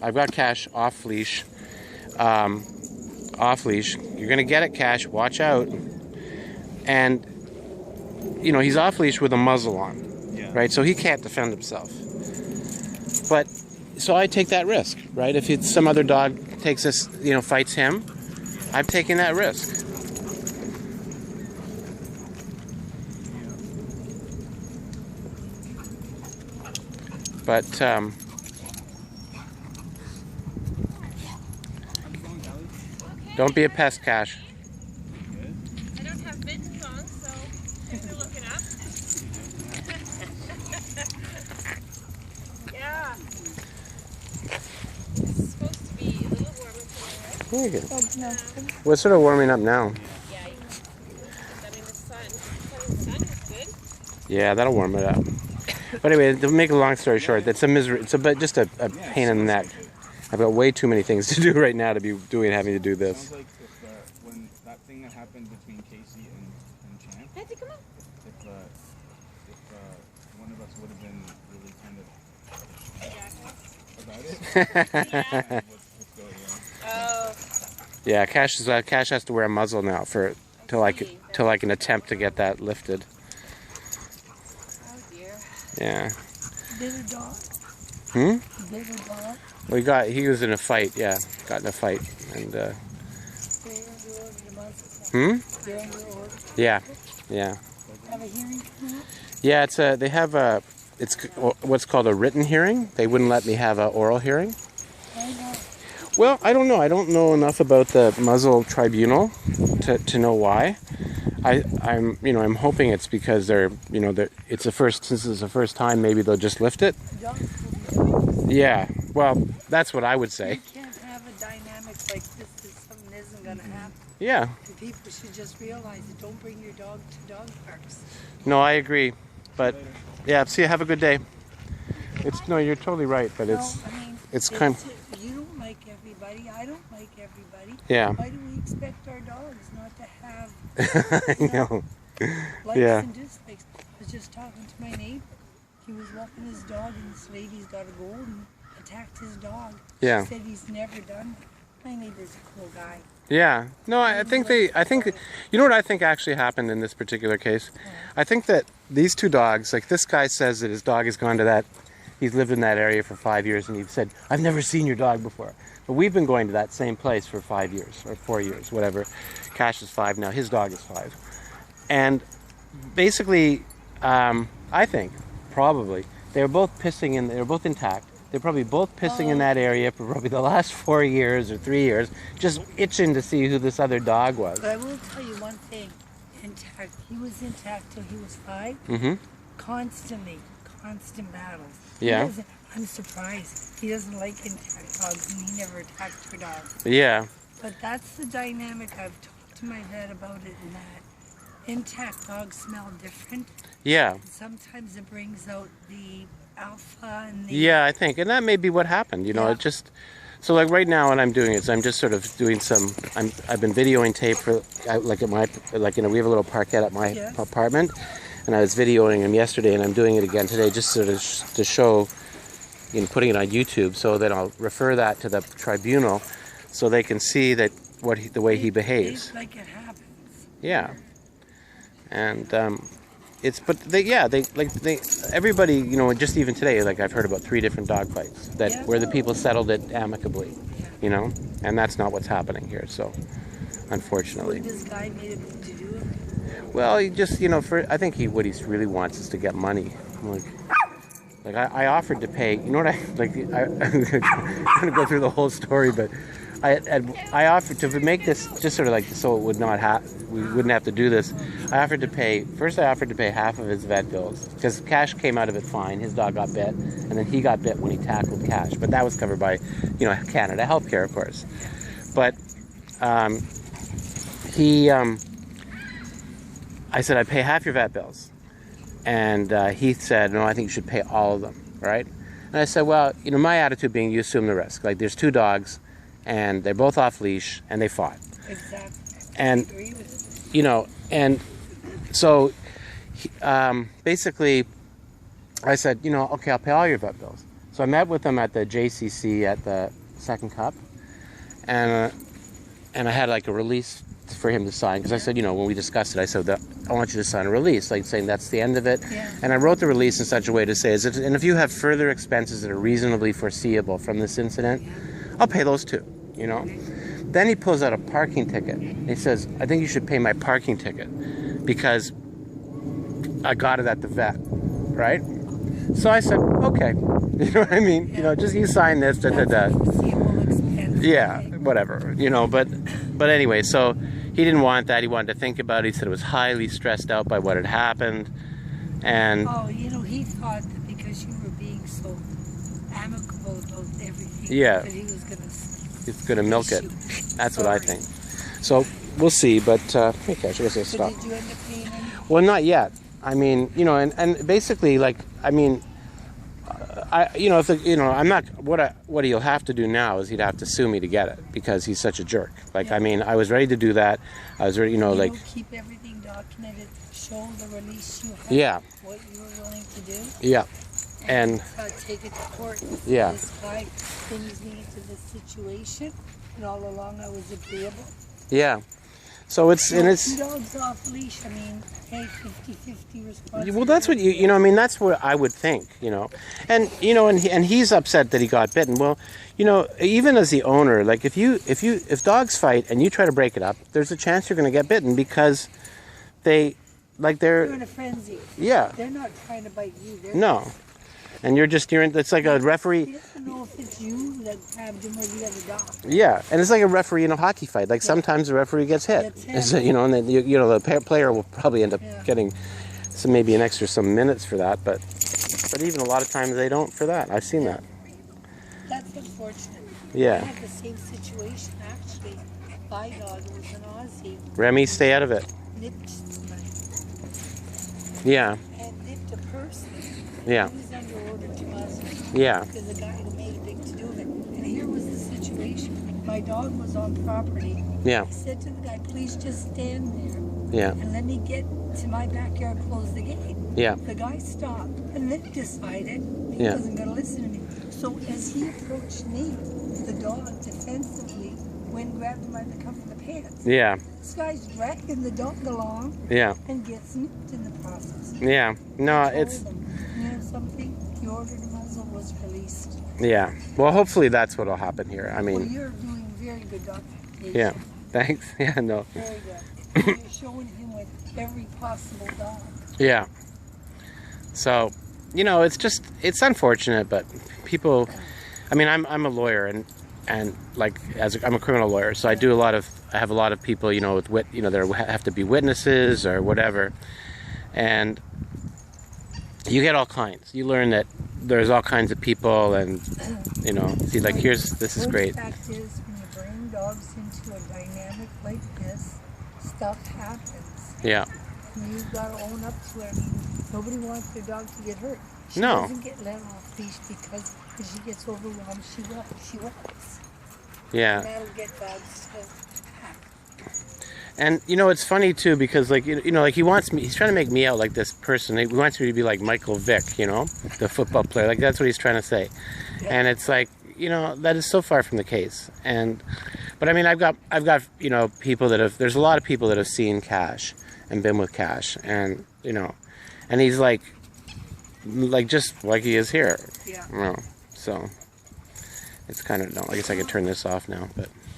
I've got Cash off leash. Off leash. You're gonna get it, Cash. Watch out. And you know he's off leash with a muzzle on, right? So he can't defend himself. But so I take that risk, right? If it's some other dog takes this, you know, fights him, I'm taking that risk. But don't be a pest, Cash. I don't have mittens on, so if you're looking up. Yeah. It's supposed to be a little warmer today, right? Very good. We're sort of warming up now. Yeah, I mean the sun is good. Yeah, that'll warm it up. But anyway, to make a long story short, it's a misery. It's just a pain in the neck. I've got way too many things to do right now to be having to do this. Sounds like if, when that thing that happened between Casey and Chan, Nancy, come on. if one of us would have been really kind of about it. Oh. Yeah, Cash has to wear a muzzle now till I can attempt to get that lifted. Oh dear. Yeah. Bigger dog. Bigger dog. He was in a fight. Yeah, got in a fight and. Yeah. Have a hearing coming up? Yeah, it's what's called a written hearing. They wouldn't let me have an oral hearing. Why not? Well, I don't know. I don't know enough about the muzzle tribunal to know why. I'm hoping it's because since it's the first time, maybe they'll just lift it. Yeah. Well, that's what I would say. You can't have a dynamic like this if something isn't going to happen. Yeah. And people should just realize it. Don't bring your dog to dog parks. No, I agree. But yeah, see you. Have a good day. You're totally right. But it's kind of. You don't like everybody. I don't like everybody. Yeah. Why do we expect our dogs not to have I know. likes Yeah. and dislikes? I was just talking to my neighbor. He was walking his dog and this lady's got a gold and attacked his dog. Yeah. He said he's never done that. My neighbor's a cool guy. Yeah. No, I think you know what I think actually happened in this particular case? I think that these two dogs, like this guy says that his dog has gone to he's lived in that area for 5 years, and he said, I've never seen your dog before. But we've been going to that same place for 5 years, or 4 years, whatever. Cash is 5 now, his dog is 5. And basically, I think, probably, they were both intact. They're probably both pissing in that area for probably the last 4 years or 3 years, just itching to see who this other dog was. But I will tell you one thing. Intact. He was intact till he was 5. Mm-hmm. Constant battles. Yeah. I'm surprised. He doesn't like intact dogs and he never attacked her dog. Yeah. But that's the dynamic. I've talked to my vet about it, and that intact dogs smell different. Yeah. Sometimes it brings out the alpha and the... Yeah, I think. And that may be what happened. It just... So like right now what I'm doing is I'm just sort of doing I've been videoing tape for, we have a little parquet at my apartment. And I was videoing him yesterday, and I'm doing it again today, just sort of to show, putting it on YouTube, so that I'll refer that to the tribunal, so they can see that the way he behaves. Like it happens. Yeah, and everybody, just even today, like I've heard about 3 different dog fights where the people settled it amicably, and that's not what's happening here. So, unfortunately. What this guy made it to do it? Well, he just, I think what he really wants is to get money. Like I offered to pay, I'm going to go through the whole story, but I offered to make this just sort of like, so it would not we wouldn't have to do this. I offered to pay half of his vet bills, because Cash came out of it fine. His dog got bit, and then he got bit when he tackled Cash, but that was covered by, Canada Healthcare, of course. But I said, I'd pay half your vet bills. And he said, no, I think you should pay all of them, right? And I said, well, my attitude being, you assume the risk. Like, there's 2 dogs, and they're both off leash, and they fought. Exactly. And, I agree with it. And so basically, I said, okay, I'll pay all your vet bills. So I met with him at the JCC at the Second Cup, and I had like a release for him to sign, because I said, when we discussed it, I said that I want you to sign a release, like saying that's the end of it. Yeah. And I wrote the release in such a way to say, and if you have further expenses that are reasonably foreseeable from this incident, I'll pay those too. Then he pulls out a parking ticket. He says, I think you should pay my parking ticket because I got it at the vet, right? So I said, okay. You know what I mean? Just you sign this, Yeah, whatever. But anyway, so he didn't want that. He wanted to think about it. He said it was highly stressed out by what had happened. And he thought that because you were being so amicable about everything, yeah, that he was he's gonna milk it. That's Sorry. what I think. So we'll see. But hey, Kash, I guess I'll So stop. did you end up paying him? Well, not yet. I mean, and basically, like, I mean, if I'm not. What he'll have to do now is he'd have to sue me to get it, because he's such a jerk. Like, I mean, I was ready to do that. I was ready, like. Keep everything documented. Show the release you had. Yeah. What you were willing to do. Yeah. And take it to court. Yeah. This guy brings me into this situation, and all along I was agreeable. yeah. So it's Two dogs off leash. I mean, hey, 50-50 responsibility. Well, that's what I mean, that's what I would think, and and he's upset that he got bitten. Well, even as the owner, like if dogs fight and you try to break it up, there's a chance you're going to get bitten, because they're in a frenzy. Yeah. They're not trying to bite you. No. And it's like a referee. He doesn't know if it's you that grabbed him or the other dog. Yeah, and it's like a referee in a hockey fight. Like, sometimes the referee gets hit. And then the player will probably end up getting maybe an extra some minutes for that. But even a lot of times they don't for that. I've seen that. That's unfortunate. Yeah. I had the same situation actually. My dog was an Aussie. Remy, stay out of it. Nipped somebody. Yeah. And nipped a person. Yeah. He was under order to us. Yeah. Because the guy who made a big to do of it. And here was the situation. My dog was on property. Yeah. I said to the guy, please just stand there. Yeah. And let me get to my backyard, close the gate. Yeah. The guy stopped and then decided he Yeah. wasn't going to listen to me. So as he approached me, the dog defensively went and grabbed him by the cuff of the pants. Yeah. This guy's dragging the dog along Yeah. and gets nipped in the process. Yeah. No, I told it's. him, you know something? The order to muzzle was released. Yeah. Well, hopefully that's what'll happen here. I Well, mean. you're doing very good documentation. Yeah. Thanks. Yeah. No. Very good. You're showing him with every possible dog. Yeah. So, it's unfortunate, but people. I mean, I'm a lawyer, and like I'm a criminal lawyer, so I have a lot of people, with there have to be witnesses or whatever, and you get all kinds. You learn that there's all kinds of people, and see, like, this is great. The fact is, when you bring dogs into a dynamic like this, stuff happens. Yeah. And you've got to own up to it. I mean, nobody wants their dog to get hurt. She No. doesn't get let off leash because when she gets overwhelmed, she walks. Yeah. And that'll get dogs to attack. And it's funny too, because like like he's trying to make me out like this person. He wants me to be like Michael Vick, the football player. Like, that's what he's trying to say. Yeah. And it's like, that is so far from the case. But I mean, I've got people there's a lot of people that have seen Kash and been with Kash, and and he's like just like he is here. Yeah. So it's kind of, I guess I could turn this off now, but.